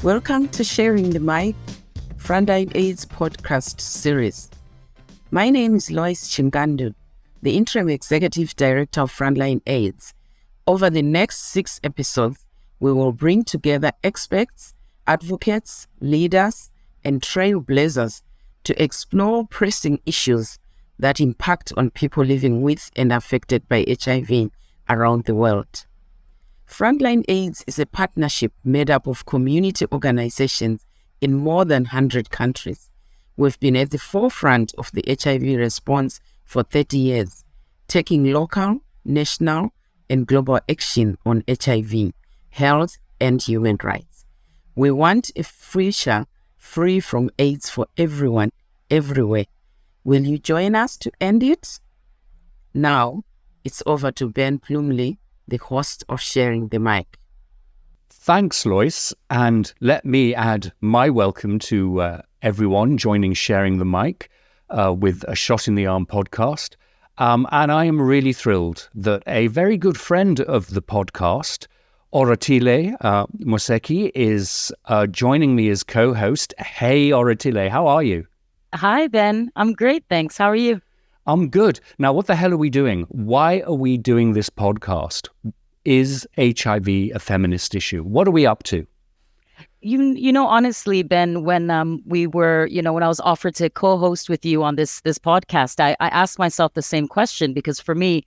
Welcome to Sharing the Mic, Frontline AIDS podcast series. My name is Joyce Ouma, the Interim Executive Director of Frontline AIDS. Over the next 6 episodes, we will bring together experts, advocates, leaders, and trailblazers to explore pressing issues that impact on people living with and affected by HIV around the world. Frontline AIDS is a partnership made up of community organizations in more than 100 countries. We've been at the forefront of the HIV response for 30 years, taking local, national, and global action on HIV, health, and human rights. We want a future free from AIDS for everyone, everywhere. Will you join us to end it? Now, it's over to Ben Plumley, the host of Sharing the Mic. Thanks, Lois, and let me add my welcome to everyone joining Sharing the Mic with a Shot in the Arm podcast. And I am really thrilled that a very good friend of the podcast, Oratile Moseki, is joining me as co-host. Hey, Oratile, how are you? Hi, Ben. I'm great, thanks. How are you? I'm good. Now, what the hell are we doing? Why are we doing this podcast? Is HIV a feminist issue? What are we up to? You know, honestly, Ben, when when I was offered to co-host with you on this podcast, I asked myself the same question, because for me,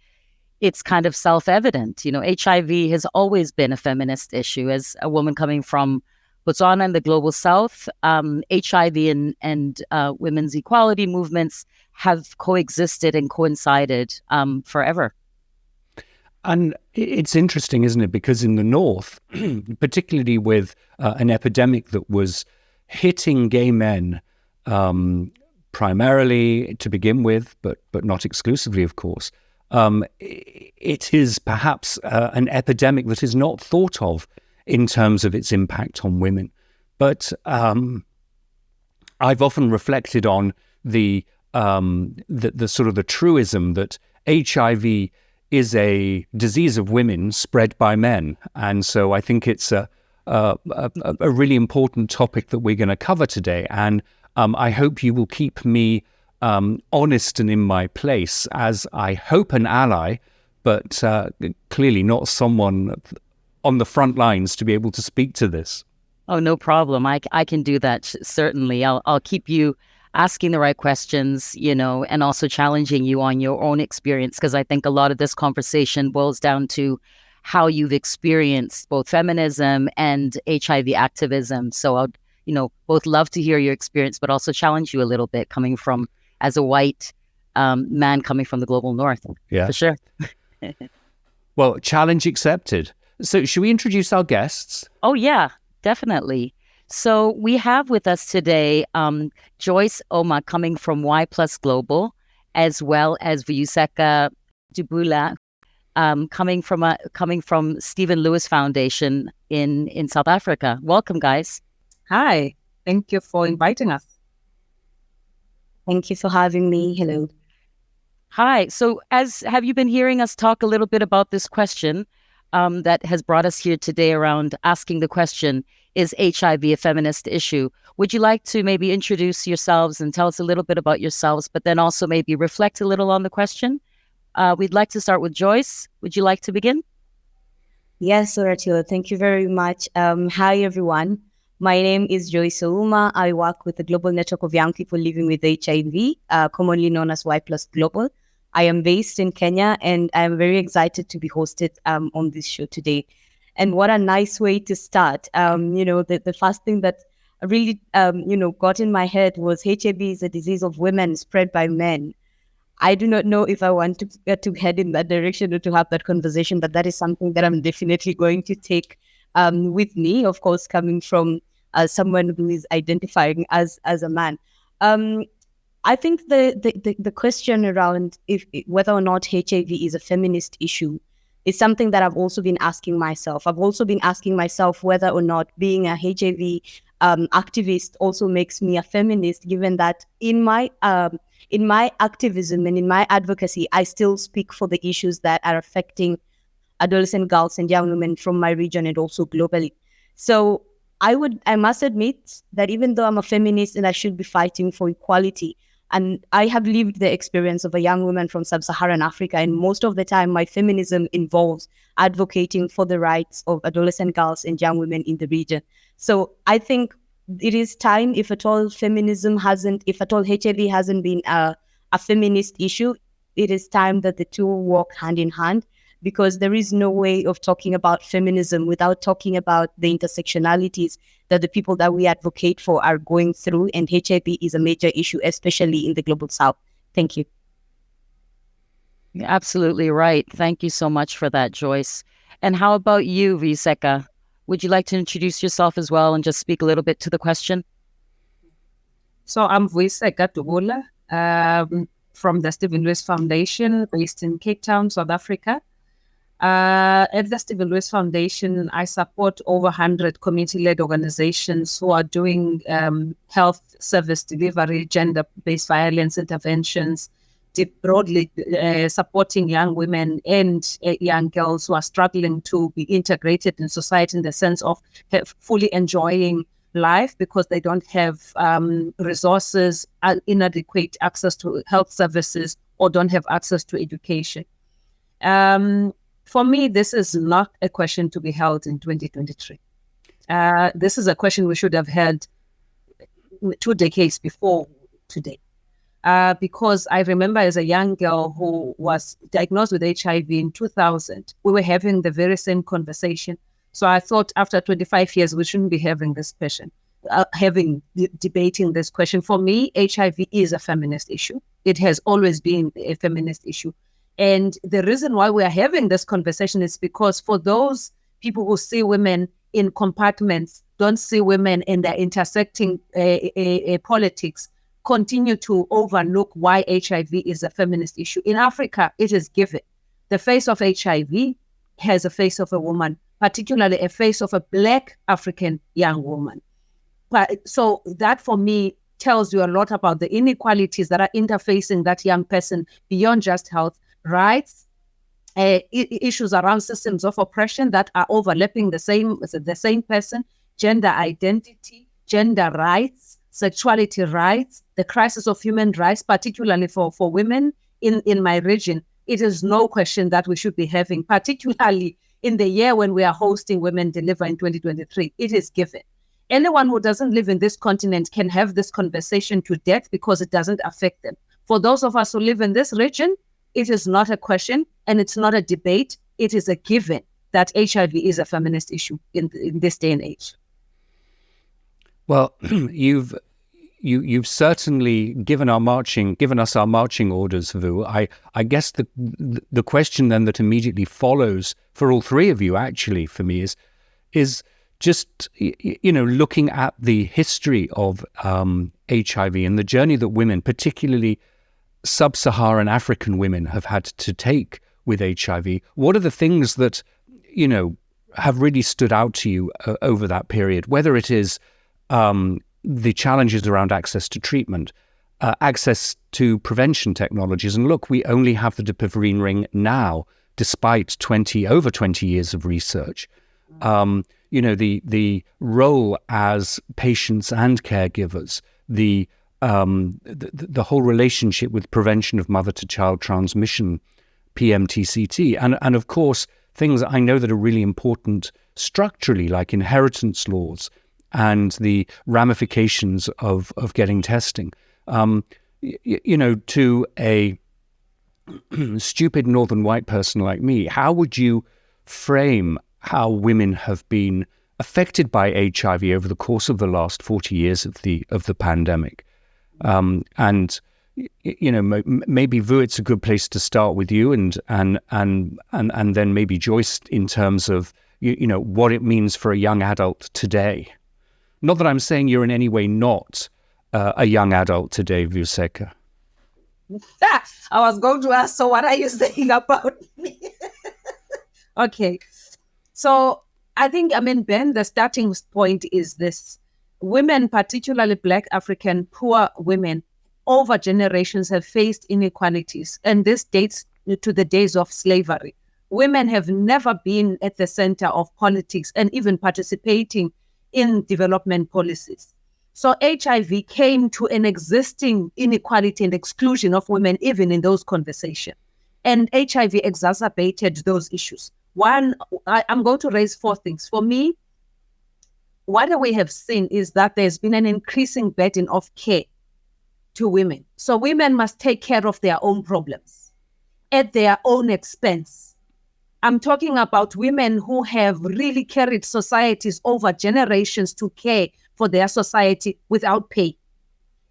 it's kind of self-evident. You know, HIV has always been a feminist issue. As a woman coming from Botswana in the global south, HIV and women's equality movements have coexisted and coincided forever. And it's interesting, isn't it? Because in the north, particularly with an epidemic that was hitting gay men primarily to begin with, but not exclusively, of course, it is perhaps an epidemic that is not thought of in terms of its impact on women. But I've often reflected on the sort of the truism that HIV is a disease of women spread by men. And so I think it's a really important topic that we're going to cover today. And I hope you will keep me honest and in my place as, I hope, an ally, but clearly not someone on the front lines to be able to speak to this. Oh, no problem. I can do that, certainly. I'll keep you asking the right questions, and also challenging you on your own experience, because I think a lot of this conversation boils down to how you've experienced both feminism and HIV activism. So I'd, both love to hear your experience, but also challenge you a little bit coming from, as a white man coming from the global north. Yeah, for sure. Well, challenge accepted. So should we introduce our guests? Oh, yeah, definitely. So we have with us today Joyce Ouma coming from Y Plus Global, as well as Vuyiseka Dubula coming from Stephen Lewis Foundation in South Africa. Welcome, guys. Hi, thank you for inviting us. Thank you for having me. Hello. Hi. So have you been hearing us talk a little bit about this question that has brought us here today, around asking the question, is HIV a feminist issue? Would you like to maybe introduce yourselves and tell us a little bit about yourselves, but then also maybe reflect a little on the question? We'd like to start with Joyce. Would you like to begin? Yes, Oratile, thank you very much. Hi, everyone. My name is Joyce Ouma. I work with the Global Network of Young People Living with HIV, commonly known as Y Plus Global. I am based in Kenya, and I'm very excited to be hosted on this show today. And what a nice way to start. The first thing that really, got in my head was HIV is a disease of women spread by men. I do not know if I want to head in that direction or to have that conversation, but that is something that I'm definitely going to take with me, of course, coming from someone who is identifying as a man. I think the question around whether or not HIV is a feminist issue is something that I've also been asking myself. I've also been asking myself whether or not being a HIV activist also makes me a feminist, given that in my activism and in my advocacy, I still speak for the issues that are affecting adolescent girls and young women from my region and also globally. So I must admit that even though I'm a feminist and I should be fighting for equality, and I have lived the experience of a young woman from sub-Saharan Africa, and most of the time my feminism involves advocating for the rights of adolescent girls and young women in the region. So I think it is time, if at all HIV hasn't been a feminist issue, it is time that the two walk hand in hand, because there is no way of talking about feminism without talking about the intersectionalities that the people that we advocate for are going through. And HIV is a major issue, especially in the global south. Thank you. You're absolutely right. Thank you so much for that, Joyce. And how about you, Vuyiseka? Would you like to introduce yourself as well and just speak a little bit to the question? So I'm Vuyiseka Dubula from the Stephen Lewis Foundation based in Cape Town, South Africa. At the Stephen Lewis Foundation, I support over 100 community-led organizations who are doing health service delivery, gender-based violence interventions, broadly supporting young women and young girls who are struggling to be integrated in society in the sense of fully enjoying life because they don't have resources, inadequate access to health services, or don't have access to education. For me, this is not a question to be held in 2023. This is a question we should have had 2 decades before today. Because I remember as a young girl who was diagnosed with HIV in 2000, we were having the very same conversation. So I thought after 25 years, we shouldn't be having this question, debating this question. For me, HIV is a feminist issue. It has always been a feminist issue. And the reason why we are having this conversation is because for those people who see women in compartments, don't see women in their intersecting politics, continue to overlook why HIV is a feminist issue. In Africa, it is given. The face of HIV has a face of a woman, particularly a face of a Black African young woman. So that for me tells you a lot about the inequalities that are interfacing that young person beyond just health, rights, issues around systems of oppression that are overlapping the same person, gender identity, gender rights, sexuality rights, the crisis of human rights, particularly for women in my region. It is no question that we should be having, particularly in the year when we are hosting Women Deliver in 2023. It is given. Anyone who doesn't live in this continent can have this conversation to death because it doesn't affect them. For those of us who live in this region, it is not a question and it's not a debate. It is a given that HIV is a feminist issue in this day and age. Well, you've certainly given us our marching orders, Vu. I guess the question then that immediately follows for all three of you, actually, for me, is just looking at the history of HIV and the journey that women, particularly sub-Saharan African women, have had to take with HIV. What are the things that have really stood out to you over that period? Whether it is the challenges around access to treatment, access to prevention technologies. And look, we only have the Dipivirine ring now, despite over 20 years of research. The role as patients and caregivers, the whole relationship with prevention of mother-to-child transmission, PMTCT, and of course, things I know that are really important structurally, like inheritance laws, and the ramifications of getting testing. To a stupid northern white person like me, how would you frame how women have been affected by HIV over the course of the last 40 years of the pandemic? Maybe Vu, it's a good place to start with you, and then maybe Joyce in terms of what it means for a young adult today. Not that I'm saying you're in any way not a young adult today, Vuyiseka. I was going to ask, so what are you saying about me? Okay. So I think, Ben, the starting point is this. Women, particularly Black African poor women, over generations have faced inequalities. And this dates to the days of slavery. Women have never been at the center of politics and even participating in development policies. So HIV came to an existing inequality and exclusion of women even in those conversations. And HIV exacerbated those issues. One, I'm going to raise 4 things. For me, what we have seen is that there's been an increasing burden of care to women. So women must take care of their own problems at their own expense. I'm talking about women who have really carried societies over generations to care for their society without pay.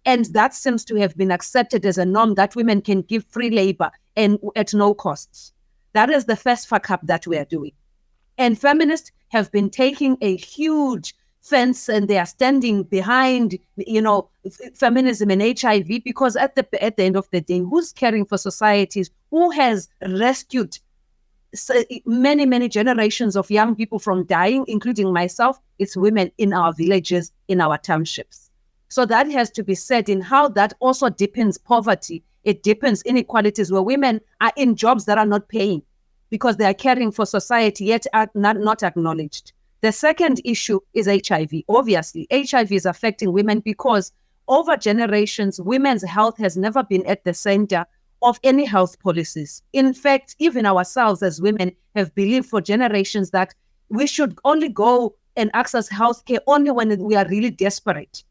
And that seems to have been accepted as a norm that women can give free labor and at no costs. That is the first fuck up that we are doing. And feminists have been taking a huge fence and they are standing behind, feminism and HIV, because at the end of the day, who's caring for societies? Who has rescued many, many generations of young people from dying, including myself? It's women in our villages, in our townships. So that has to be said in how that also deepens poverty. It deepens inequalities where women are in jobs that are not paying because they are caring for society, yet are not acknowledged. The second issue is HIV. Obviously, HIV is affecting women because over generations, women's health has never been at the center of any health policies. In fact, even ourselves as women have believed for generations that we should only go and access healthcare only when we are really desperate.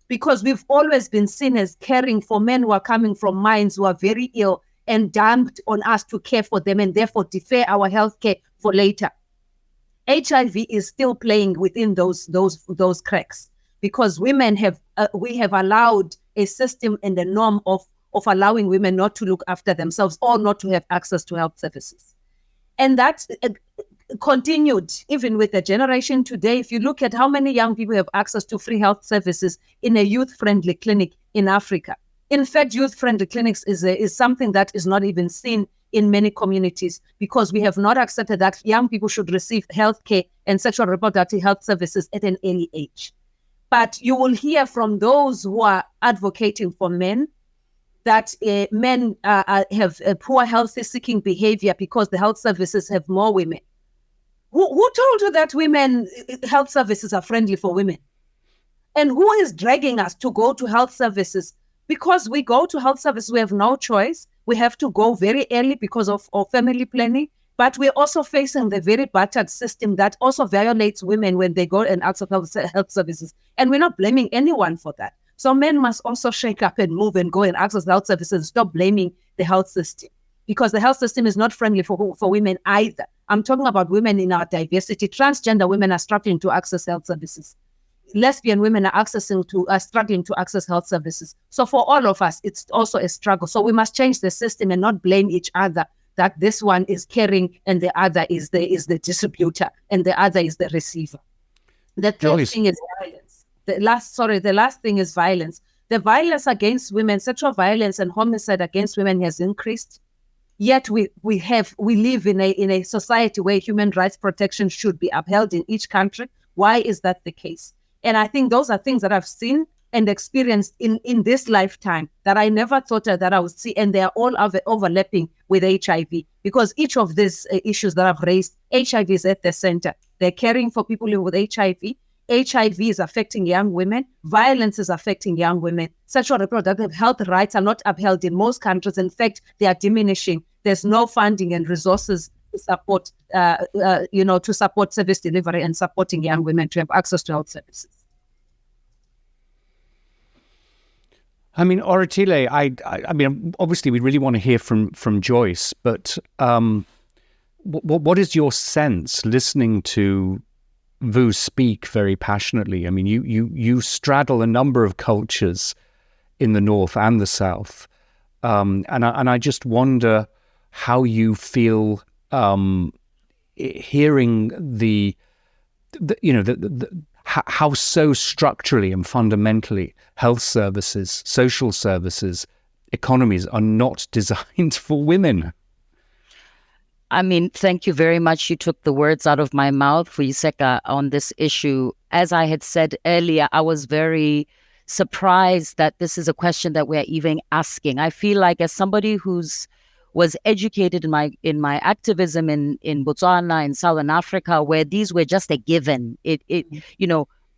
Because we've always been seen as caring for men who are coming from mines who are very ill and dumped on us to care for them and therefore defer our healthcare for later. HIV is still playing within those cracks because women we have allowed a system and a norm of allowing women not to look after themselves or not to have access to health services. And that continued even with the generation today. If you look at how many young people have access to free health services in a youth-friendly clinic in Africa. In fact, youth-friendly clinics is something that is not even seen in many communities because we have not accepted that young people should receive healthcare and sexual reproductive health services at an early age. But you will hear from those who are advocating for men that men have a poor health-seeking behavior because the health services have more women. Who told you that women health services are friendly for women? And who is dragging us to go to health services? Because we go to health services, we have no choice. We have to go very early because of family planning. But we're also facing the very battered system that also violates women when they go and access health services. And we're not blaming anyone for that. So men must also shake up and move and go and access health services and stop blaming the health system. Because the health system is not friendly for women either. I'm talking about women in our diversity. Transgender women are struggling to access health services. Lesbian women are struggling to access health services. So for all of us, it's also a struggle. So we must change the system and not blame each other that this one is caring and the other is the distributor and the other is the receiver. The third thing is violence. The last thing is violence. The violence against women, sexual violence and homicide against women has increased. Yet we live in a society where human rights protection should be upheld in each country. Why is that the case? And I think those are things that I've seen and experienced in this lifetime that I never thought that I would see. And they are all overlapping with HIV because each of these issues that I've raised, HIV is at the center. They're caring for people living with HIV. HIV is affecting young women. Violence is affecting young women. Sexual reproductive health rights are not upheld in most countries. In fact, they are diminishing. There's no funding and resources to support, to support service delivery and supporting young women to have access to health services. I mean, Oratile, I mean, obviously, we really want to hear from Joyce, but what is your sense listening to Vu speak very passionately? I mean, you straddle a number of cultures in the North and the South, and I just wonder how you feel hearing how so structurally and fundamentally health services, social services, economies are not designed for women. I mean, thank you very much. You took the words out of my mouth, Vuyiseka, on this issue. As I had said earlier, I was very surprised that this is a question that we're even asking. I feel like as somebody was educated in my activism in Botswana, in Southern Africa, where these were just a given.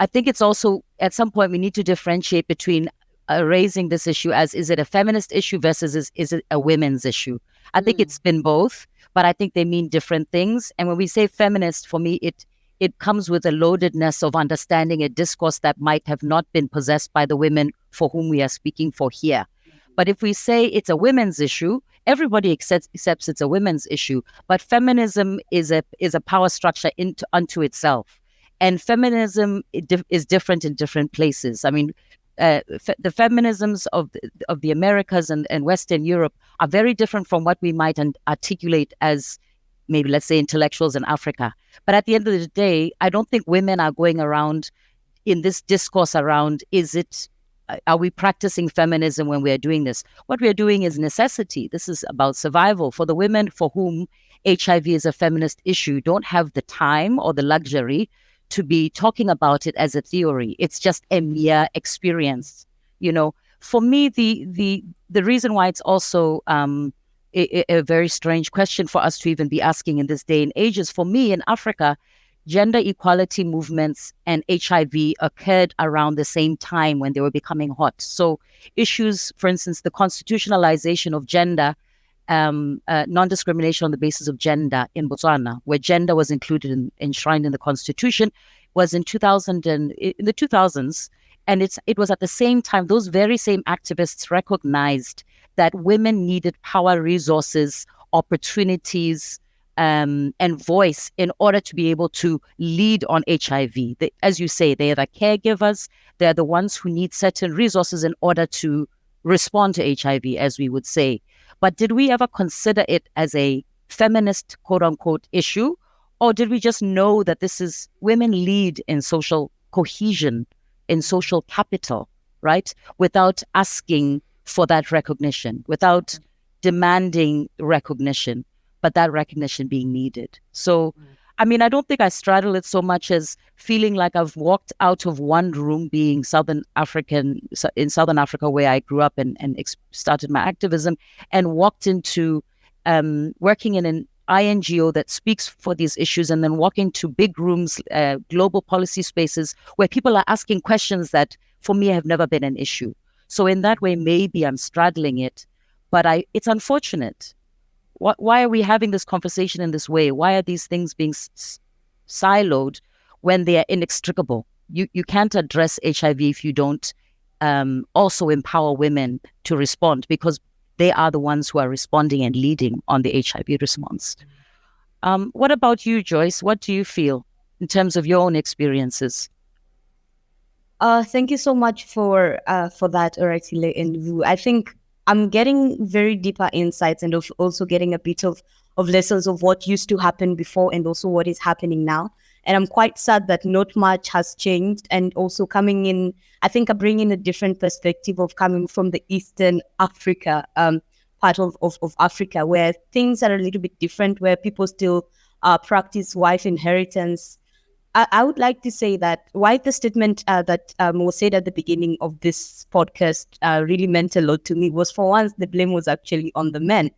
I think it's also, at some point, we need to differentiate between raising this issue as, is it a feminist issue versus is it a women's issue? I think it's been both, but I think they mean different things. And when we say feminist, for me, it comes with a loadedness of understanding a discourse that might have not been possessed by the women for whom we are speaking for here. But if we say it's a women's issue, everybody accepts it's a women's issue. But feminism is a power structure unto itself. And feminism is different in different places. I mean, the feminisms of the Americas and Western Europe are very different from what we might articulate as maybe, let's say, intellectuals in Africa. But at the end of the day, I don't think women are going around in this discourse around, are we practicing feminism when we are doing this? What we are doing is necessity. This is about survival. For the women for whom HIV is a feminist issue, don't have the time or the luxury to be talking about it as a theory. It's just a mere experience. For me, the reason why it's also a very strange question for us to even be asking in this day and age is, for me, in Africa, gender equality movements and HIV occurred around the same time when they were becoming hot. So issues, for instance, the constitutionalization of gender, non-discrimination on the basis of gender in Botswana, where gender was included enshrined in the constitution, was in the 2000s. And it was at the same time, those very same activists recognized that women needed power, resources, opportunities, and voice in order to be able to lead on HIV. As you say, they are the caregivers. They're the ones who need certain resources in order to respond to HIV, as we would say. But did we ever consider it as a feminist, quote unquote, issue? Or did we just know that this is women lead in social cohesion, in social capital, right? Without asking for that recognition, without demanding recognition, but that recognition being needed. So, I mean, I don't think I straddle it so much as feeling like I've walked out of one room, being in Southern Africa, where I grew up and started my activism, and walked into working in an INGO that speaks for these issues, and then walking to big rooms, global policy spaces where people are asking questions that for me have never been an issue. So in that way, maybe I'm straddling it, but it's unfortunate. Why are we having this conversation in this way? Why are these things being siloed when they are inextricable? You can't address HIV if you don't also empower women to respond, because they are the ones who are responding and leading on the HIV response. What about you, Joyce? What do you feel in terms of your own experiences? Thank you so much for that, Oratile and Vu. I think I'm getting very deeper insights and also getting a bit of lessons of what used to happen before and also what is happening now. And I'm quite sad that not much has changed. And also coming in, I think I bring in a different perspective of coming from the Eastern Africa part of Africa, where things are a little bit different, where people still practice wife inheritance. I would like to say that why the statement that was said at the beginning of this podcast really meant a lot to me was, for once, the blame was actually on the men.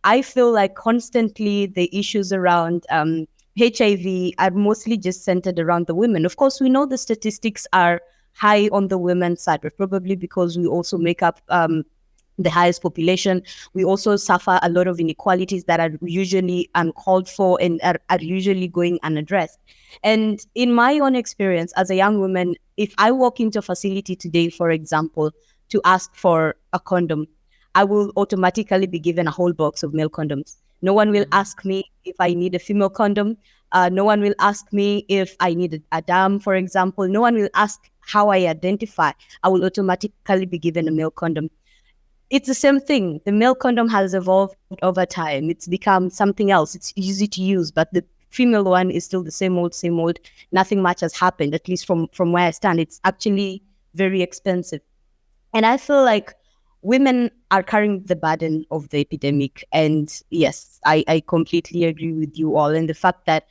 I feel like constantly the issues around HIV are mostly just centered around the women. Of course, we know the statistics are high on the women's side, but probably because we also make up the highest population. We also suffer a lot of inequalities that are usually uncalled for and are usually going unaddressed. And in my own experience as a young woman, if I walk into a facility today, for example, to ask for a condom, I will automatically be given a whole box of male condoms. No one will ask me if I need a female condom. No one will ask me if I need a dam, for example. No one will ask how I identify. I will automatically be given a male condom. It's the same thing. The male condom has evolved over time. It's become something else. It's easy to use, but the female one is still the same old. Nothing much has happened, at least from where I stand. It's actually very expensive. And I feel like women are carrying the burden of the epidemic. And yes, I completely agree with you all. And the fact that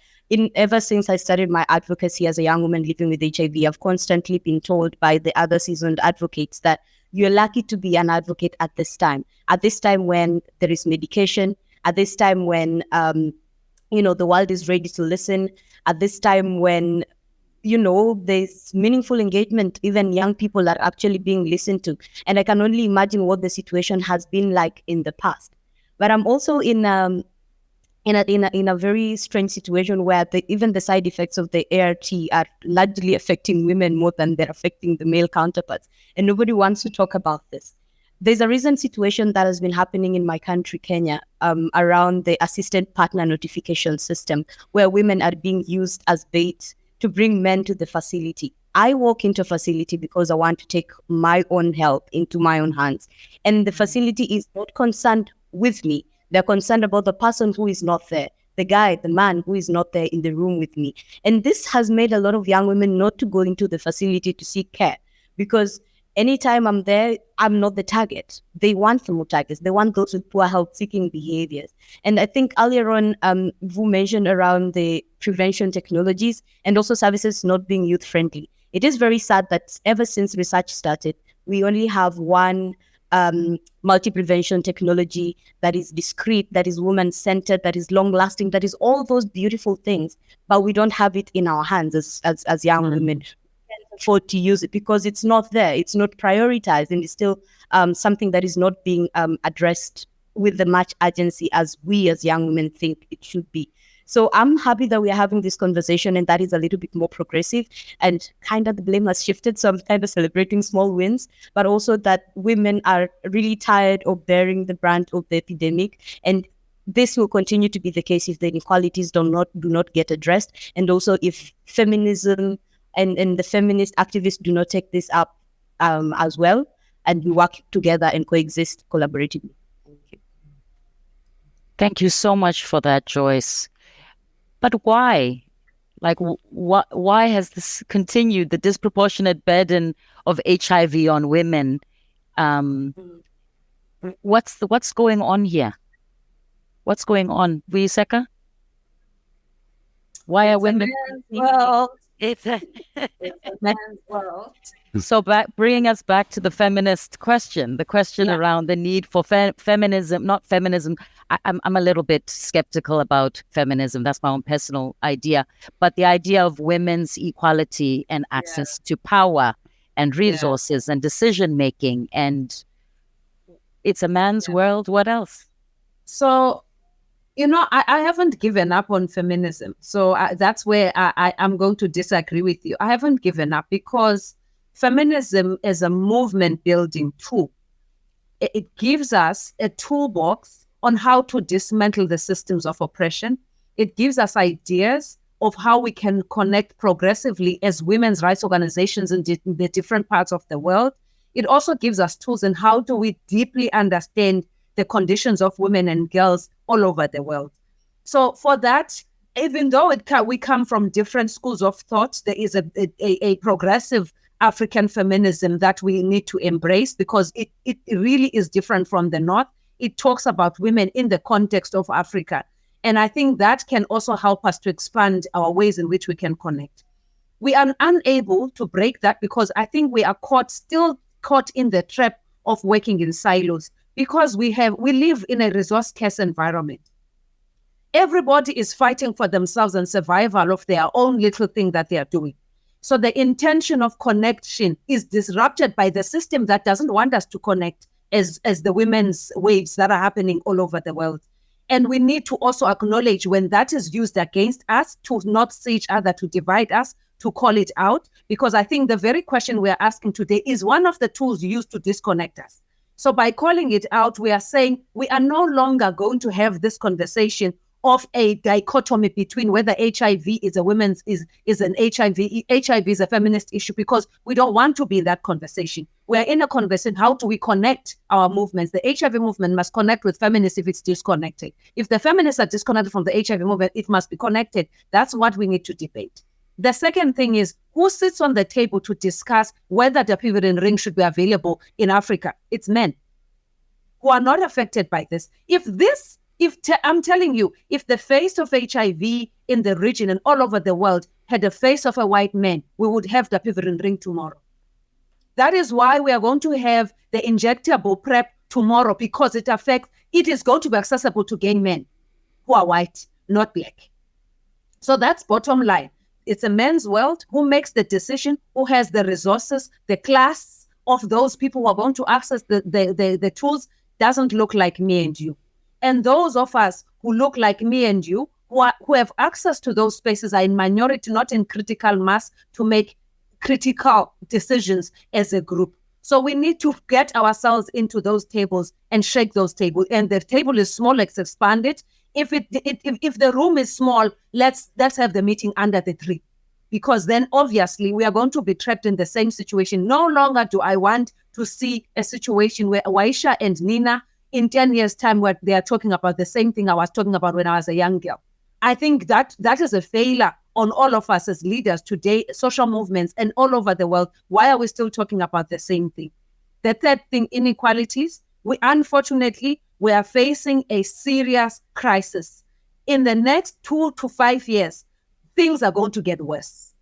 ever since I started my advocacy as a young woman living with HIV, I've constantly been told by the other seasoned advocates that you're lucky to be an advocate at this time when there is medication, at this time when, the world is ready to listen, at this time when there's meaningful engagement. Even young people are actually being listened to. And I can only imagine what the situation has been like in the past. But I'm also in a very strange situation where even the side effects of the ART are largely affecting women more than they're affecting the male counterparts. And nobody wants to talk about this. There's a recent situation that has been happening in my country, Kenya, around the assisted partner notification system, where women are being used as bait to bring men to the facility. I walk into a facility because I want to take my own health into my own hands. And the facility is not concerned with me. They're concerned about the person who is not there, the guy, the man who is not there in the room with me. And this has made a lot of young women not to go into the facility to seek care, because anytime I'm there, I'm not the target. They want the more targets. They want those with poor health-seeking behaviors. And I think earlier on, Vu mentioned around the prevention technologies and also services not being youth-friendly. It is very sad that ever since research started, we only have one multi-prevention technology that is discreet, that is woman-centered, that is long-lasting, that is all those beautiful things, but we don't have it in our hands as young women. Afford to use it because it's not there, it's not prioritized, and it's still something that is not being addressed with the much urgency as we as young women think it should be. So I'm happy that we are having this conversation, and that is a little bit more progressive, and kind of the blame has shifted. So I'm kind of celebrating small wins, but also that women are really tired of bearing the brunt of the epidemic, and this will continue to be the case if the inequalities do not get addressed, and also if feminism and the feminist activists do not take this up as well, and we work together and coexist collaboratively. Thank you. Thank you so much for that, Joyce. But why? Like, why has this continued, the disproportionate burden of HIV on women? What's going on here? What's going on, Vuyiseka? Why are women? It's a man's world. So bringing us back to the feminist question, the question around the need for feminism, not feminism. I'm a little bit skeptical about feminism. That's my own personal idea. But the idea of women's equality and access to power and resources and decision-making. And it's a man's world. What else? So, I haven't given up on feminism. So that's where I'm going to disagree with you. I haven't given up because feminism is a movement building tool. It gives us a toolbox on how to dismantle the systems of oppression. It gives us ideas of how we can connect progressively as women's rights organizations in the different parts of the world. It also gives us tools in how do we deeply understand the conditions of women and girls all over the world. So for that, even though we come from different schools of thought, there is a progressive African feminism that we need to embrace because it really is different from the North. It talks about women in the context of Africa. And I think that can also help us to expand our ways in which we can connect. We are unable to break that because I think we are still caught in the trap of working in silos. Because we live in a resource-scarce environment. Everybody is fighting for themselves and survival of their own little thing that they are doing. So the intention of connection is disrupted by the system that doesn't want us to connect as the women's waves that are happening all over the world. And we need to also acknowledge when that is used against us, to not see each other, to divide us, to call it out. Because I think the very question we are asking today is one of the tools used to disconnect us. So by calling it out, we are saying we are no longer going to have this conversation of a dichotomy between whether HIV is an HIV is a feminist issue, because we don't want to be in that conversation. We're in a conversation, how do we connect our movements? The HIV movement must connect with feminists if it's disconnected. If the feminists are disconnected from the HIV movement, it must be connected. That's what we need to debate. The second thing is, who sits on the table to discuss whether the pivoting ring should be available in Africa? It's men who are not affected by this. I'm telling you, if the face of HIV in the region and all over the world had the face of a white man, we would have the pivoting ring tomorrow. That is why we are going to have the injectable PrEP tomorrow, because it is going to be accessible to gay men who are white, not black. So that's bottom line. it's a man's world. Who makes the decision? Who has the resources? The class of those people who are going to access the tools doesn't look like me and you. And those of us who look like me and you, who have access to those spaces, are in minority, not in critical mass, to make critical decisions as a group. So we need to get ourselves into those tables and shake those tables. And the table is small, let's expand it. If the room is small, let's have the meeting under the tree. Because then obviously we are going to be trapped in the same situation. No longer do I want to see a situation where Waisha and Nina in 10 years' time, where they are talking about the same thing I was talking about when I was a young girl. I think that is a failure on all of us as leaders today, social movements and all over the world. Why are we still talking about the same thing? The third thing, inequalities. Unfortunately, we are facing a serious crisis. In the next 2 to 5 years, things are going to get worse.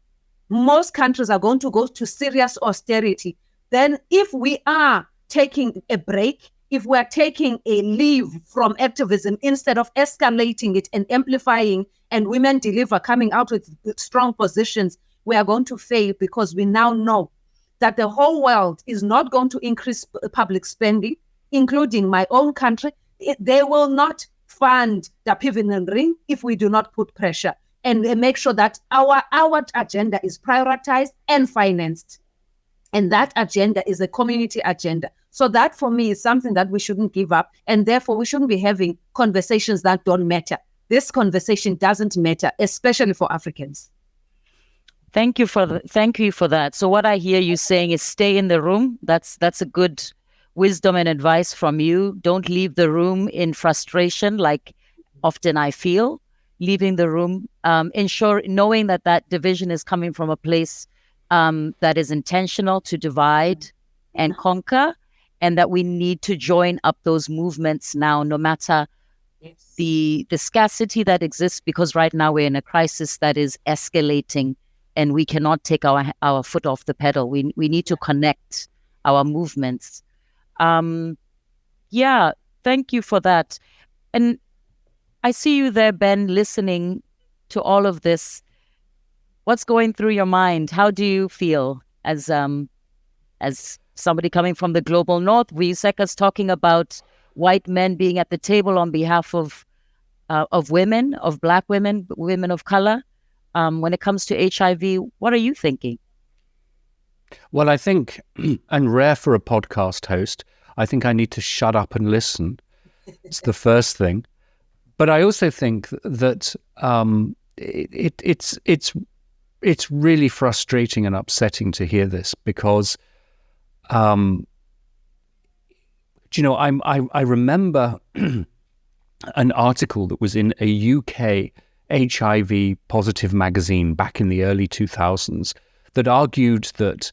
Most countries are going to go to serious austerity. Then if we are taking a break, if we're taking a leave from activism instead of escalating it and amplifying, and women deliver, coming out with strong positions, we are going to fail, because we now know that the whole world is not going to increase public spending, including my own country. They will not fund the Piven Ring if we do not put pressure and make sure that our agenda is prioritized and financed. And that agenda is a community agenda. So that, for me, is something that we shouldn't give up. And therefore, we shouldn't be having conversations that don't matter. This conversation doesn't matter, especially for Africans. Thank you for that. So what I hear you saying is stay in the room. That's a good wisdom and advice from you. Don't leave the room in frustration, like often I feel. Leaving the room, knowing that division is coming from a place that is intentional to divide and conquer, and that we need to join up those movements now, no matter the scarcity that exists, because right now we're in a crisis that is escalating and we cannot take our foot off the pedal. We need to connect our movements. Yeah, thank you for that. And I see you there, Ben, listening to all of this. What's going through your mind? How do you feel as somebody coming from the global north? Vuyiseka's talking about white men being at the table on behalf of women, of Black women, women of color. When it comes to HIV, what are you thinking? Well, I think, and rare for a podcast host, I think I need to shut up and listen. It's the first thing. But I also think that it's really frustrating and upsetting to hear this, because, I remember an article that was in a UK HIV positive magazine back in the early 2000s that argued that,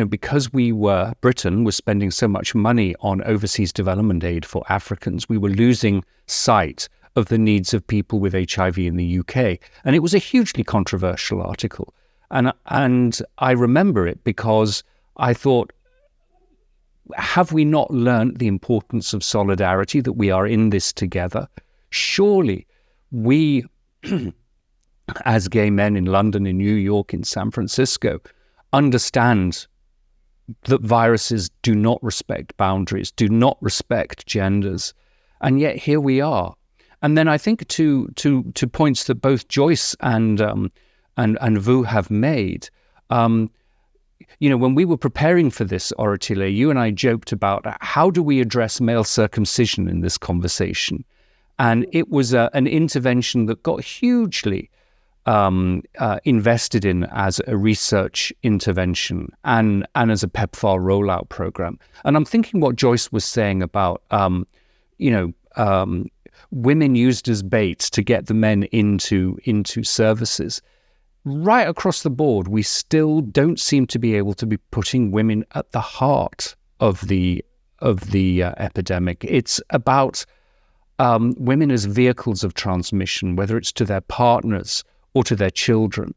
because Britain was spending so much money on overseas development aid for Africans, we were losing sight of the needs of people with HIV in the UK. And it was a hugely controversial article. And I remember it because I thought, have we not learned the importance of solidarity, that we are in this together? Surely we, as gay men in London, in New York, in San Francisco, understand that viruses do not respect boundaries, do not respect genders. And yet here we are. And then I think to points that both Joyce and Vu have made, when we were preparing for this Oratile, you and I joked about how do we address male circumcision in this conversation. And it was an intervention that got hugely invested in as a research intervention and as a PEPFAR rollout program. And I'm thinking what Joyce was saying about, women used as bait to get the men into services. Right across the board, we still don't seem to be able to be putting women at the heart of the epidemic. It's about women as vehicles of transmission, whether it's to their partners or to their children,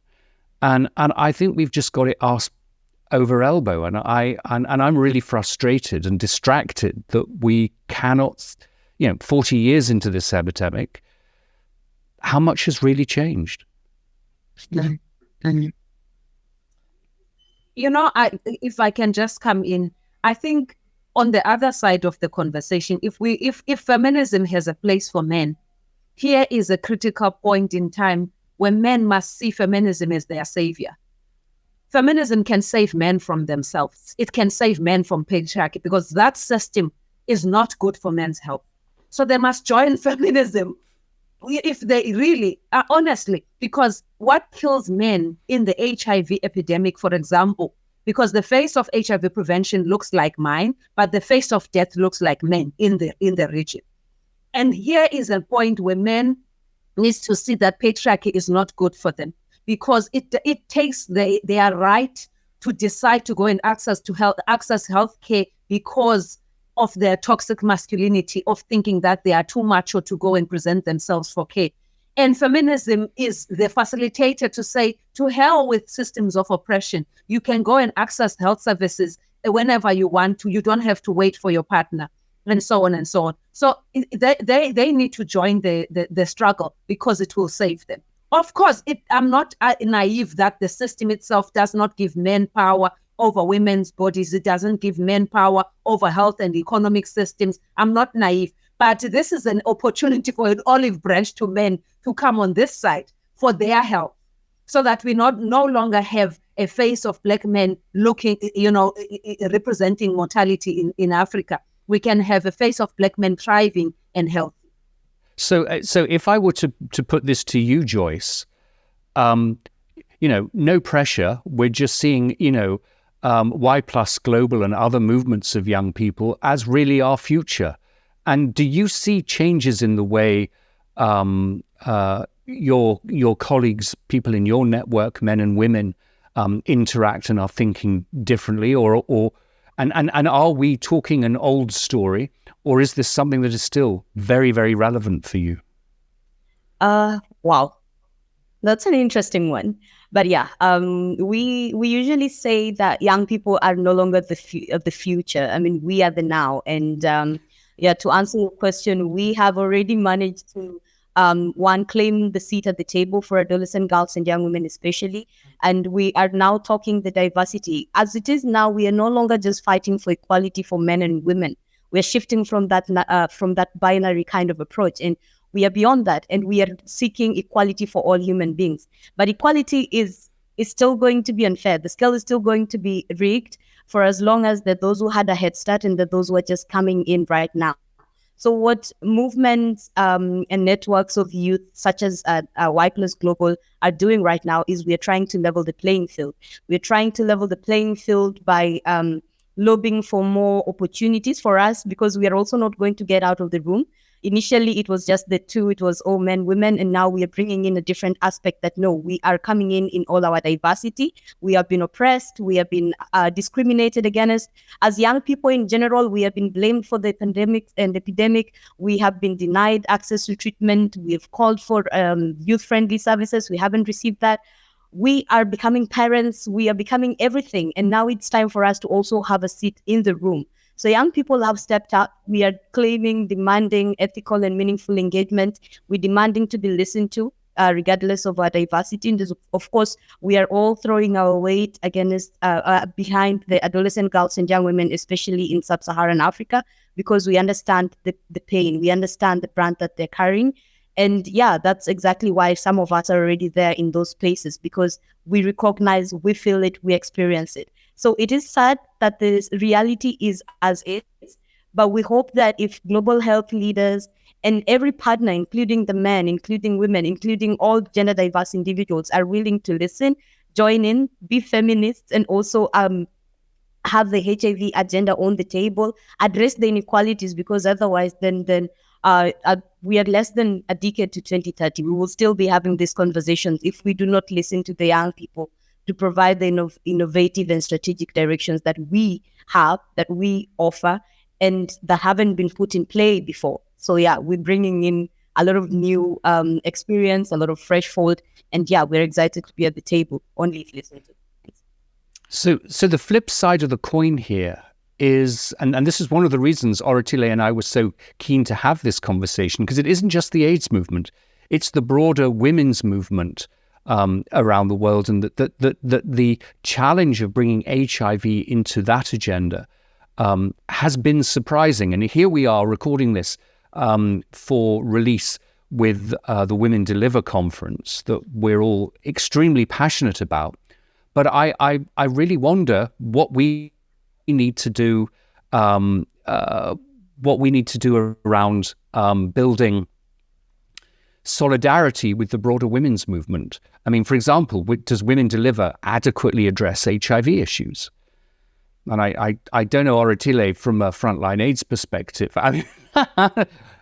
and I think we've just got it arse over elbow, and I'm really frustrated and distracted that we cannot. 40 years into this epidemic, how much has really changed? If I can just come in, I think on the other side of the conversation, if feminism has a place for men, here is a critical point in time when men must see feminism as their savior. Feminism can save men from themselves. It can save men from patriarchy, because that system is not good for men's health. So they must join feminism if they really, honestly, because what kills men in the HIV epidemic, for example, because the face of HIV prevention looks like mine, but the face of death looks like men in the region. And here is a point where men needs to see that patriarchy is not good for them, because it takes their right to decide to go and access health care because of their toxic masculinity, of thinking that they are too macho to go and present themselves for care. And feminism is the facilitator to say, to hell with systems of oppression. You can go and access health services whenever you want to. You don't have to wait for your partner, and so on and so on. So they need to join the struggle, because it will save them. Of course, I'm not naive that the system itself does not give men power over women's bodies. It doesn't give men power over health and economic systems. I'm not naive. But this is an opportunity for an olive branch to men to come on this side for their health, so that we no longer have a face of Black men looking, representing mortality in Africa. We can have a face of Black men thriving and healthy. So if I were to put this to you, Joyce, no pressure. We're just seeing, Y+ Global and other movements of young people as really our future. And do you see changes in the way your colleagues, people in your network, men and women, interact and are thinking differently, and are we talking an old story, or is this something that is still very, very relevant for you? Wow, that's an interesting one. But yeah, we usually say that young people are no longer the future. I mean, we are the now. And to answer your question, we have already managed to claim the seat at the table for adolescent girls and young women especially. And we are now talking the diversity. As it is now, we are no longer just fighting for equality for men and women. We're shifting from that binary kind of approach. And we are beyond that, and we are seeking equality for all human beings. But equality is still going to be unfair. The scale is still going to be rigged for as long as there are those who had a head start and there are those who are just coming in right now. So what movements and networks of youth, such as Y+ Global, are doing right now is we are trying to level the playing field. We're trying to level the playing field by lobbying for more opportunities for us, because we are also not going to get out of the room. Initially, it was just the two. It was all men, women, and now we are bringing in a different aspect that, no, we are coming in all our diversity. We have been oppressed. We have been discriminated against. As young people in general, we have been blamed for the pandemic and epidemic. We have been denied access to treatment. We have called for youth-friendly services. We haven't received that. We are becoming parents. We are becoming everything. And now it's time for us to also have a seat in the room. So young people have stepped up. We are claiming, demanding ethical and meaningful engagement. We're demanding to be listened to, regardless of our diversity. And of course, we are all throwing our weight against behind the adolescent girls and young women, especially in sub-Saharan Africa, because we understand the pain. We understand the brand that they're carrying. And yeah, that's exactly why some of us are already there in those places, because we recognize, we feel it, we experience it. So it is sad that this reality is as it is, but we hope that if global health leaders and every partner, including the men, including women, including all gender diverse individuals, are willing to listen, join in, be feminists, and also have the HIV agenda on the table, address the inequalities, because otherwise then we are less than a decade to 2030. We will still be having these conversations if we do not listen to the young people to provide the innovative and strategic directions that we have, that we offer, and that haven't been put in play before. So yeah, we're bringing in a lot of new experience, a lot of fresh fold, and yeah, we're excited to be at the table, only if listened to. So the flip side of the coin here is, and this is one of the reasons Oratile and I were so keen to have this conversation, because it isn't just the AIDS movement, it's the broader women's movement around the world, and that the challenge of bringing HIV into that agenda has been surprising. And here we are recording this for release with the Women Deliver conference that we're all extremely passionate about. But I really wonder what we need to do, around building solidarity with the broader women's movement. I mean, for example, does Women Deliver adequately address HIV issues? And I don't know, Oratile, from a Frontline AIDS perspective. I mean,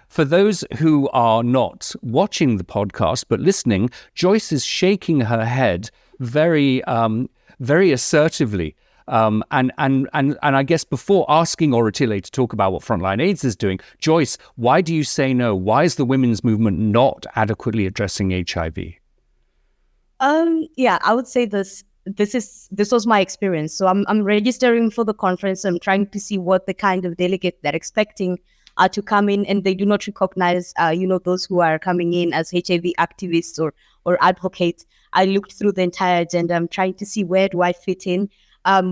for those who are not watching the podcast but listening, Joyce is shaking her head very assertively. And I guess before asking Oratile to talk about what Frontline AIDS is doing, Joyce, why do you say no? Why is the women's movement not adequately addressing HIV? Yeah, I would say this was my experience. So I'm registering for the conference. I'm trying to see what the kind of delegates they're expecting to come in, and they do not recognize those who are coming in as HIV activists or advocates. I looked through the entire agenda. I'm trying to see, where do I fit in?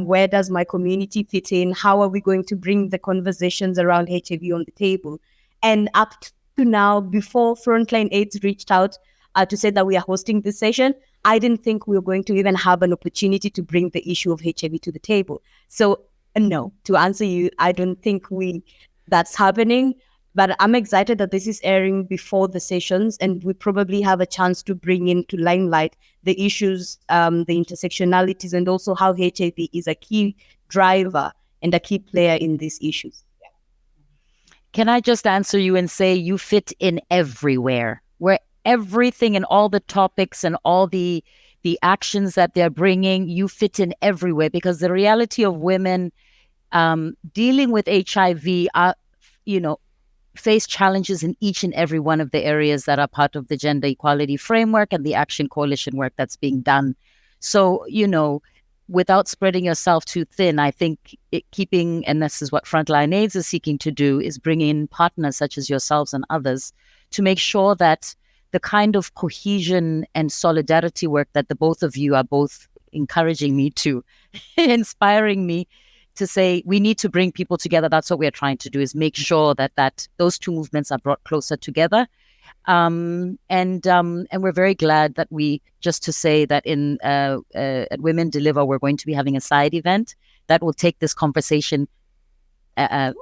Where does my community fit in? How are we going to bring the conversations around HIV on the table? And up to now, before Frontline AIDS reached out to say that we are hosting this session, I didn't think we were going to even have an opportunity to bring the issue of HIV to the table. So no, to answer you, I don't think that's happening. But I'm excited that this is airing before the sessions, and we probably have a chance to bring into limelight the issues, the intersectionalities, and also how HIV is a key driver and a key player in these issues. Can I just answer you and say you fit in everywhere, where everything and all the topics and all the actions that they're bringing, you fit in everywhere, because the reality of women dealing with HIV are, face challenges in each and every one of the areas that are part of the gender equality framework and the action coalition work that's being done. So, without spreading yourself too thin, I think keeping, and this is what Frontline AIDS is seeking to do, is bring in partners such as yourselves and others to make sure that the kind of cohesion and solidarity work that the both of you are both encouraging me to, inspiring me to say, we need to bring people together. That's what we're trying to do, is make sure that those two movements are brought closer together. And we're very glad that just to say that at Women Deliver, we're going to be having a side event that will take this conversation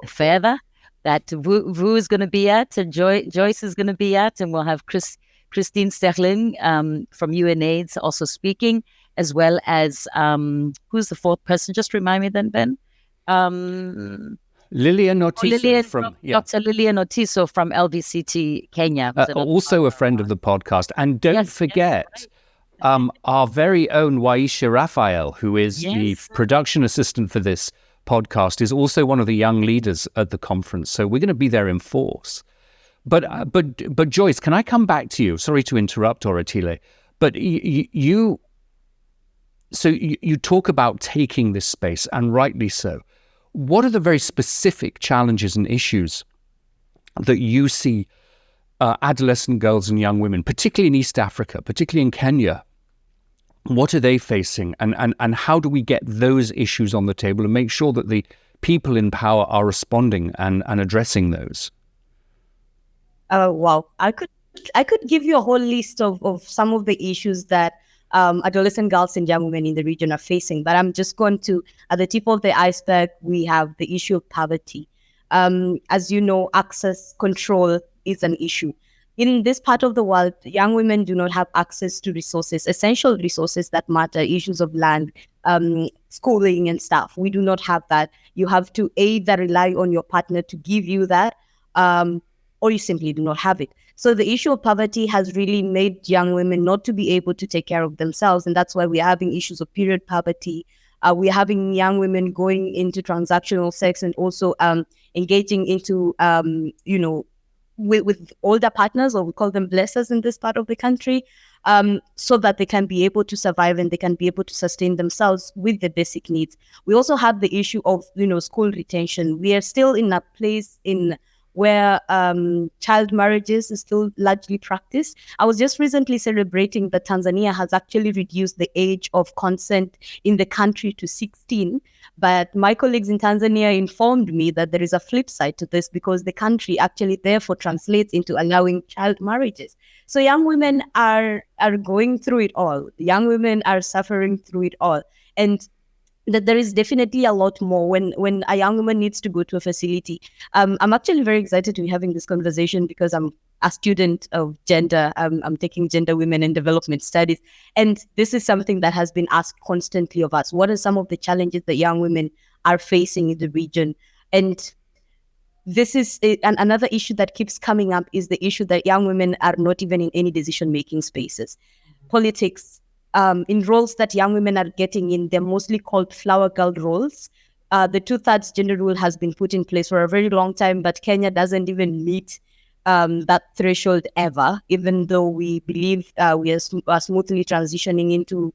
further, that Vu is going to be at, and Joyce is going to be at, and we'll have Christine Sterling from UNAIDS also speaking, as well as who's the fourth person? Just remind me then, Ben. Lilian Otiso Dr. Lilian Otiso from LVCT Kenya. Also a friend of the podcast. And don't forget our very own Waisha Raphael, who is the production assistant for this podcast, is also one of the young leaders at the conference. So we're going to be there in force. But Joyce, can I come back to you? Sorry to interrupt, Oratile, but you talk about taking this space, and rightly so. What are the very specific challenges and issues that you see adolescent girls and young women, particularly in East Africa, particularly in Kenya, what are they facing? And how do we get those issues on the table and make sure that the people in power are responding and addressing those? Wow. I could give you a whole list of some of the issues that adolescent girls and young women in the region are facing. But I'm just going to, at the tip of the iceberg, we have the issue of poverty. As you know, access control is an issue. In this part of the world, young women do not have access to resources, essential resources that matter, issues of land, schooling and stuff. We do not have that. You have to either rely on your partner to give you that, or you simply do not have it. So the issue of poverty has really made young women not to be able to take care of themselves. And that's why we're having issues of period poverty. We're having young women going into transactional sex and also engaging into, with older partners, or we call them blessers in this part of the country, so that they can be able to survive and they can be able to sustain themselves with the basic needs. We also have the issue of, school retention. We are still in a place in where child marriages is still largely practiced. I was just recently celebrating that Tanzania has actually reduced the age of consent in the country to 16. But my colleagues in Tanzania informed me that there is a flip side to this, because the country actually therefore translates into allowing child marriages. So young women are going through it all. Young women are suffering through it all. And that there is definitely a lot more when a young woman needs to go to a facility. I'm actually very excited to be having this conversation because I'm a student of gender. I'm taking gender, women, and development studies. And this is something that has been asked constantly of us. What are some of the challenges that young women are facing in the region? And this is another issue that keeps coming up, is the issue that young women are not even in any decision-making spaces. Politics, in roles that young women are getting in, they're mostly called flower girl roles. The 2/3 gender rule has been put in place for a very long time, but Kenya doesn't even meet that threshold ever, even though we believe we are smoothly transitioning into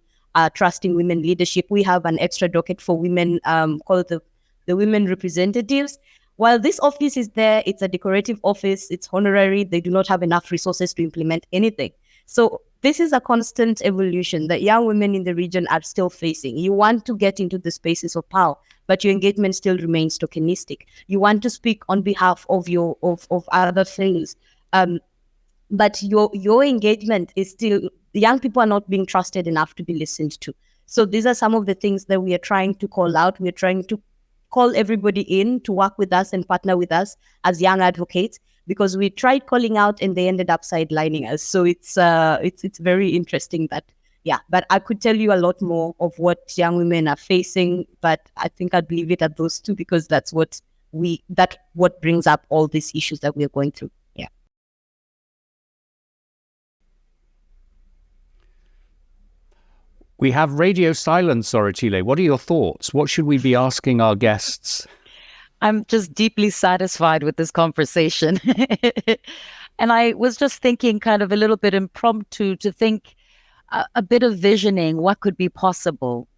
trusting women leadership. We have an extra docket for women called the women representatives. While this office is there, it's a decorative office, it's honorary, they do not have enough resources to implement anything. So this is a constant evolution that young women in the region are still facing. You want to get into the spaces of power, but your engagement still remains tokenistic. You want to speak on behalf of your of other things, but your engagement is still, the young people are not being trusted enough to be listened to. So these are some of the things that we are trying to call out. We're trying to call everybody in to work with us and partner with us as young advocates, because we tried calling out and they ended up sidelining us. So it's very interesting that, yeah, but I could tell you a lot more of what young women are facing, but I think I'd leave it at those two, because that's what brings up all these issues that we're going through. Yeah. We have radio silence, Oratile. What are your thoughts? What should we be asking our guests? I'm just deeply satisfied with this conversation. And I was just thinking, kind of a little bit impromptu, to think a bit of visioning what could be possible.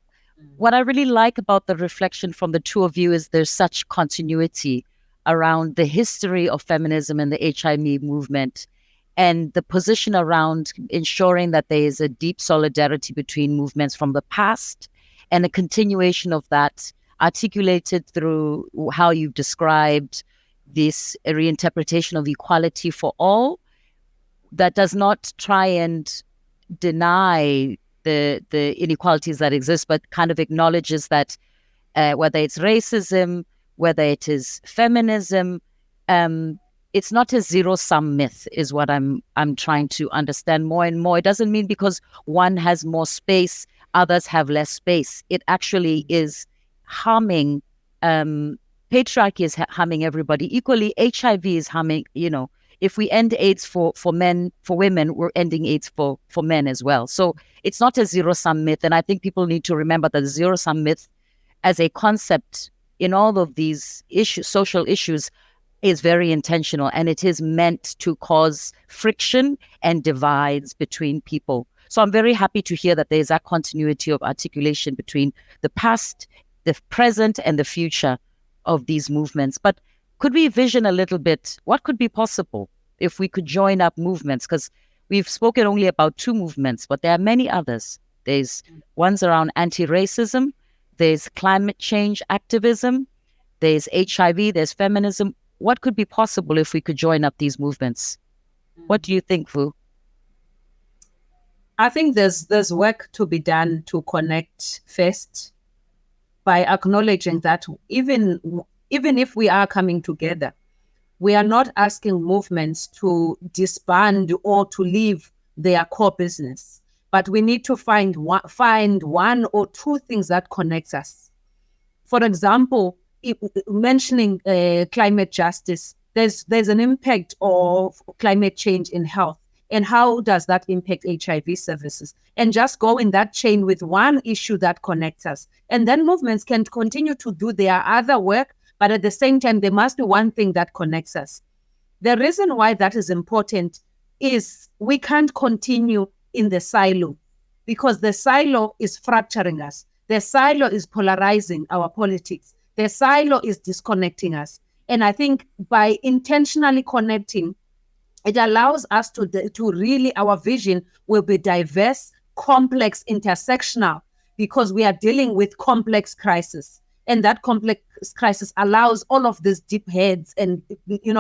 What I really like about the reflection from the two of you is there's such continuity around the history of feminism and the HIV movement, and the position around ensuring that there is a deep solidarity between movements from the past and a continuation of that, articulated through how you've described this reinterpretation of equality for all, that does not try and deny the inequalities that exist, but kind of acknowledges that whether it's racism, whether it is feminism, it's not a zero-sum myth, is what I'm trying to understand more and more. It doesn't mean because one has more space, others have less space. It actually is harming, patriarchy is harming everybody equally. HIV is harming, if we end AIDS for women, we're ending AIDS for men as well. So it's not a zero-sum myth. And I think people need to remember that the zero-sum myth as a concept in all of these issues, social issues, is very intentional, and it is meant to cause friction and divides between people. So I'm very happy to hear that there's that continuity of articulation between the past, the present, and the future of these movements. But could we vision a little bit what could be possible if we could join up movements? Because we've spoken only about two movements, but there are many others. There's ones around anti-racism, there's climate change activism, there's HIV, there's feminism. What could be possible if we could join up these movements? What do you think, Vu? I think there's work to be done to connect first, by acknowledging that even if we are coming together, we are not asking movements to disband or to leave their core business, but we need to find one or two things that connects us. For example, mentioning climate justice, there's an impact of climate change in health, and how does that impact HIV services? And just go in that chain with one issue that connects us, and then movements can continue to do their other work, but at the same time there must be one thing that connects us. The reason why that is important is we can't continue in the silo, because the silo is fracturing us. The silo is polarizing our politics. The silo is disconnecting us. And I think by intentionally connecting, it allows us to really, our vision will be diverse, complex, intersectional, because we are dealing with complex crisis. And that complex crisis allows all of these deep heads and,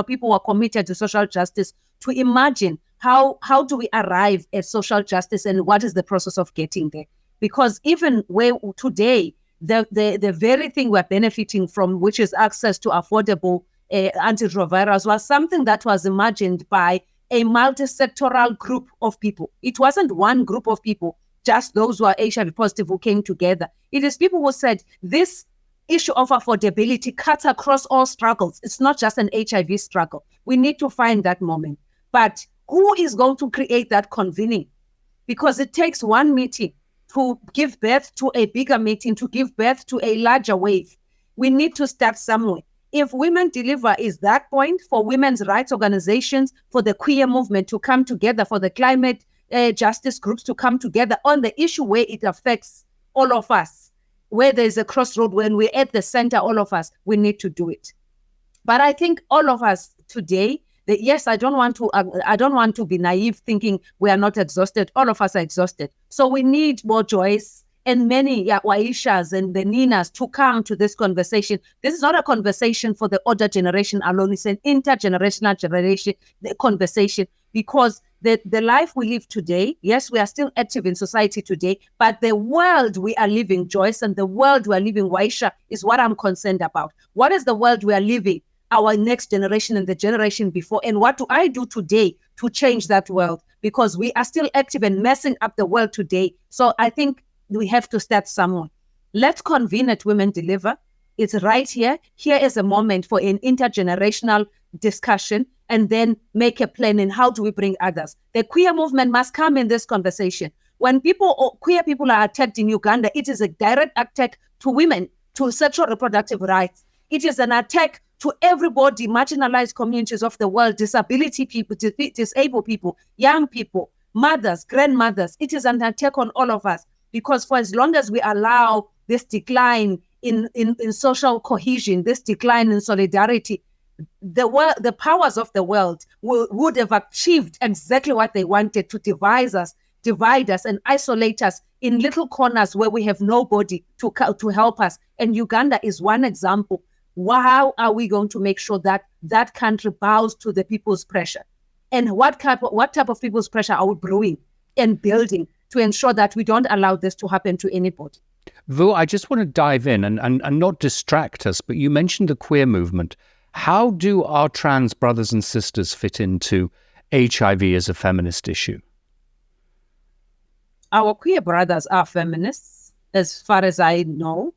people who are committed to social justice to imagine how do we arrive at social justice and what is the process of getting there. Because even where today, the very thing we're benefiting from, which is access to affordable antiretrovirals, was something that was imagined by a multi-sectoral group of people. It wasn't one group of people, just those who are HIV positive who came together. It is people who said this issue of affordability cuts across all struggles. It's not just an HIV struggle. We need to find that moment. But who is going to create that convening? Because it takes one meeting to give birth to a bigger meeting, to give birth to a larger wave. We need to start somewhere. If Women Deliver is that point for women's rights organizations, for the queer movement to come together, for the climate justice groups to come together on the issue where it affects all of us, where there's a crossroad, when we're at the center, all of us, we need to do it. But I think all of us today, yes, I don't want to be naive thinking we are not exhausted. All of us are exhausted. So we need more Joyce and many Waishas and the Ninas to come to this conversation. This is not a conversation for the older generation alone. It's an intergenerational conversation, because the life we live today, yes, we are still active in society today, but the world we are living, Joyce, and the world we are living, Waisha, is what I'm concerned about. What is the world we are living, our next generation and the generation before? And what do I do today to change that world? Because we are still active and messing up the world today. So I think we have to start somewhere. Let's convene at Women Deliver. It's right here. Here is a moment for an intergenerational discussion, and then make a plan in how do we bring others. The queer movement must come in this conversation. When queer people are attacked in Uganda, it is a direct attack to women, to sexual reproductive rights. It is an attack to everybody, marginalized communities of the world, disability people, disabled people, young people, mothers, grandmothers. It is an attack on all of us, because for as long as we allow this decline in social cohesion, this decline in solidarity, the powers of the world would have achieved exactly what they wanted, to divide us and isolate us in little corners where we have nobody to help us. And Uganda is one example. How are we going to make sure that that country bows to the people's pressure? And what type of people's pressure are we brewing and building to ensure that we don't allow this to happen to anybody? Vu, I just want to dive in and not distract us, but you mentioned the queer movement. How do our trans brothers and sisters fit into HIV as a feminist issue? Our queer brothers are feminists, as far as I know,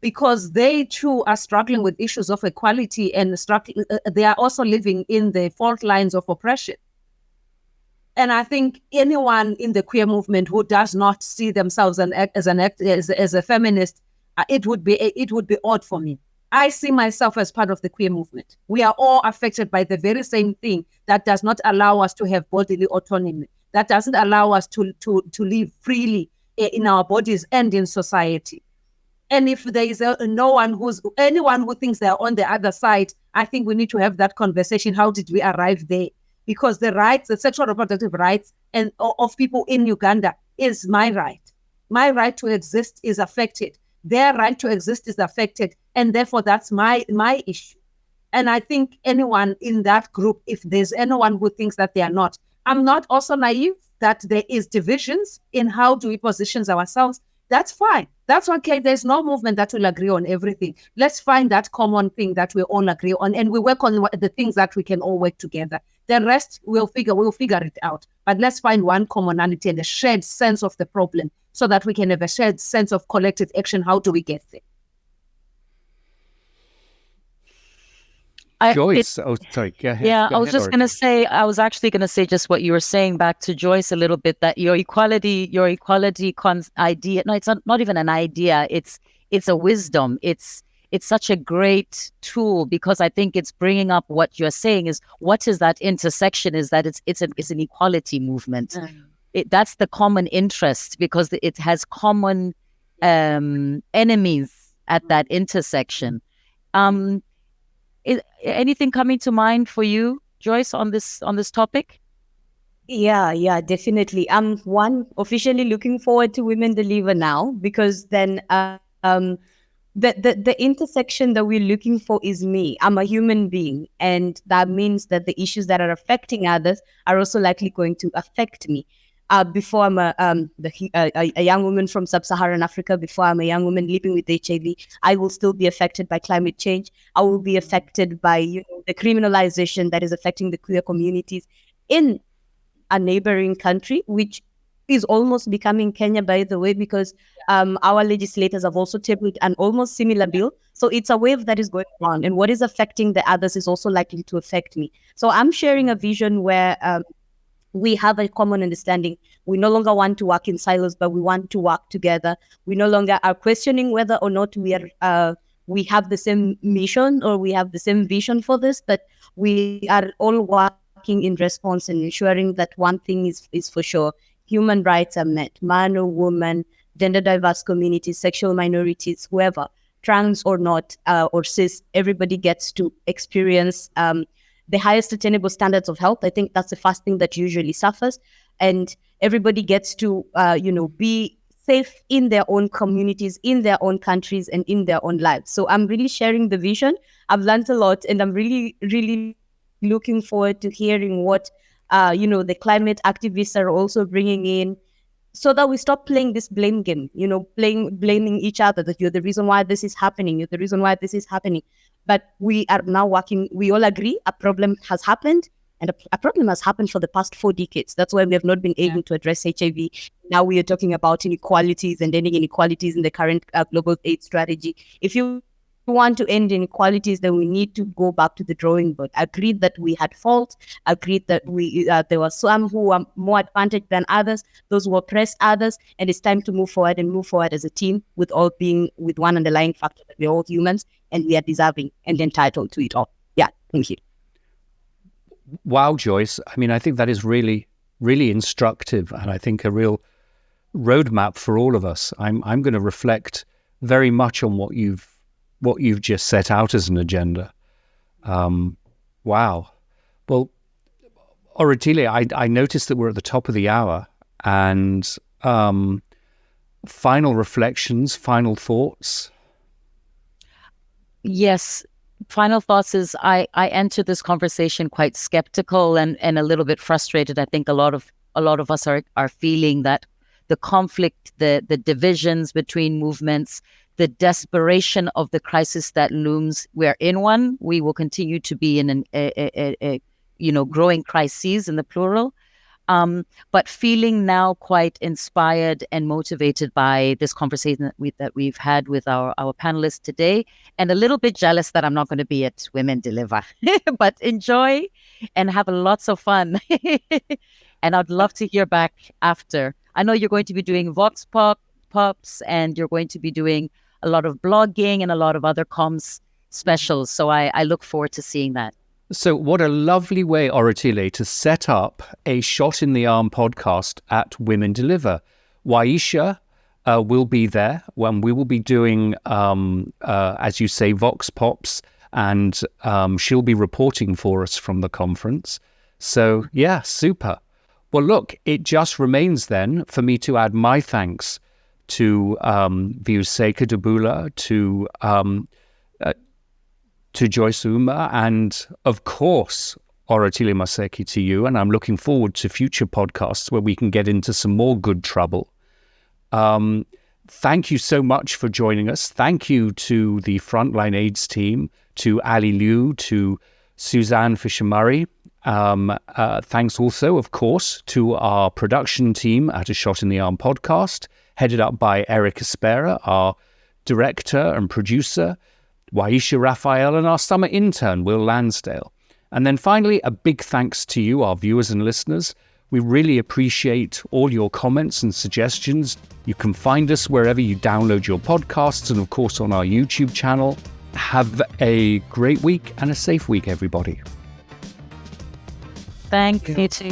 because they too are struggling with issues of equality, and they are also living in the fault lines of oppression. And I think anyone in the queer movement who does not see themselves as a feminist, it would be odd for me. I see myself as part of the queer movement. We are all affected by the very same thing that does not allow us to have bodily autonomy, that doesn't allow us to live freely in our bodies and in society. And if there is anyone who thinks they're on the other side, I think we need to have that conversation. How did we arrive there? Because the rights, the sexual reproductive rights of people in Uganda is my right. My right to exist is affected. Their right to exist is affected. And therefore, that's my issue. And I think anyone in that group, if there's anyone who thinks that they are not, I'm not also naive that there is divisions in how do we position ourselves. That's fine. That's okay. There's no movement that will agree on everything. Let's find that common thing that we all agree on, and we work on the things that we can all work together. The rest we'll figure it out. But let's find one commonality and a shared sense of the problem, so that we can have a shared sense of collective action. How do we get there? Joyce, sorry, go ahead. Yeah, I was actually going to say just what you were saying back to Joyce a little bit, that your equality idea, no, it's not even an idea, it's a wisdom. It's such a great tool, because I think it's bringing up what you're saying is, what is that intersection, is that it's an equality movement. That's the common interest, because it has common enemies at that intersection. Anything coming to mind for you, Joyce, on this topic? Yeah, definitely. I'm officially looking forward to Women Deliver now, because then the intersection that we're looking for is me. I'm a human being, and that means that the issues that are affecting others are also likely going to affect me. Before I'm a young woman from sub-Saharan Africa, before I'm a young woman living with HIV, I will still be affected by climate change. I will be affected by the criminalization that is affecting the queer communities in a neighboring country, which is almost becoming Kenya, by the way, because our legislators have also tabled an almost similar bill. So it's a wave that is going on, and what is affecting the others is also likely to affect me. So I'm sharing a vision where we have a common understanding. We no longer want to work in silos, but we want to work together. We no longer are questioning whether or not we have the same mission or we have the same vision for this, but we are all working in response and ensuring that one thing is for sure: human rights are met. Man or woman, gender diverse communities, sexual minorities, whoever, trans or not, or cis, everybody gets to experience the highest attainable standards of health. I think that's the first thing that usually suffers. And everybody gets to, be safe in their own communities, in their own countries, and in their own lives. So I'm really sharing the vision. I've learned a lot, and I'm really, really looking forward to hearing what, the climate activists are also bringing in, so that we stop playing this blame game, blaming each other, that you're the reason why this is happening, you're the reason why this is happening. But we are now working, we all agree a problem has happened, and a problem has happened for the past 4 decades. That's why we have not been able to address HIV. Now we are talking about inequalities and ending inequalities in the current global AIDS strategy. If you want to end inequalities, then we need to go back to the drawing board. Agreed that we had fault, agreed that there were some who were more advantaged than others, those who oppressed others, and it's time to move forward as a team, with all being with one underlying factor, that we're all humans and we are deserving and entitled to it all. Yeah, thank you. Wow, Joyce. I mean, I think that is really, really instructive, and I think a real roadmap for all of us. I'm going to reflect very much on what you've just set out as an agenda. Wow. Well, Oratile, I noticed that we're at the top of the hour, and final reflections, final thoughts. Yes. Final thoughts is I entered this conversation quite skeptical and a little bit frustrated. I think a lot of us are feeling that the conflict, the divisions between movements, the desperation of the crisis that looms. We're in one. We will continue to be in a growing crises in the plural. But feeling now quite inspired and motivated by this conversation that we've had with our panelists today, and a little bit jealous that I'm not going to be at Women Deliver, but enjoy and have lots of fun. And I'd love to hear back after. I know you're going to be doing Vox Pops, and you're going to be doing a lot of blogging and a lot of other comms specials. So I look forward to seeing that. So what a lovely way, Oratile, to set up a Shot in the Arm podcast at Women Deliver. Wuyiseka will be there when we will be doing, as you say, Vox Pops, and she'll be reporting for us from the conference. So, yeah, super. Well, look, it just remains then for me to add my thanks to Vuyiseka Dubula, to Joyce Ouma, and of course, Oratile Moseki, to you. And I'm looking forward to future podcasts where we can get into some more good trouble. Thank you so much for joining us. Thank you to the Frontline AIDS team, to Ali Liu, to Suzanne Fisher-Murray. Thanks also, of course, to our production team at A Shot in the Arm podcast, headed up by Eric Espera, our director and producer, Waisha Raphael, and our summer intern, Will Lansdale. And then finally, a big thanks to you, our viewers and listeners. We really appreciate all your comments and suggestions. You can find us wherever you download your podcasts, and of course on our YouTube channel. Have a great week and a safe week, everybody. Thank you too.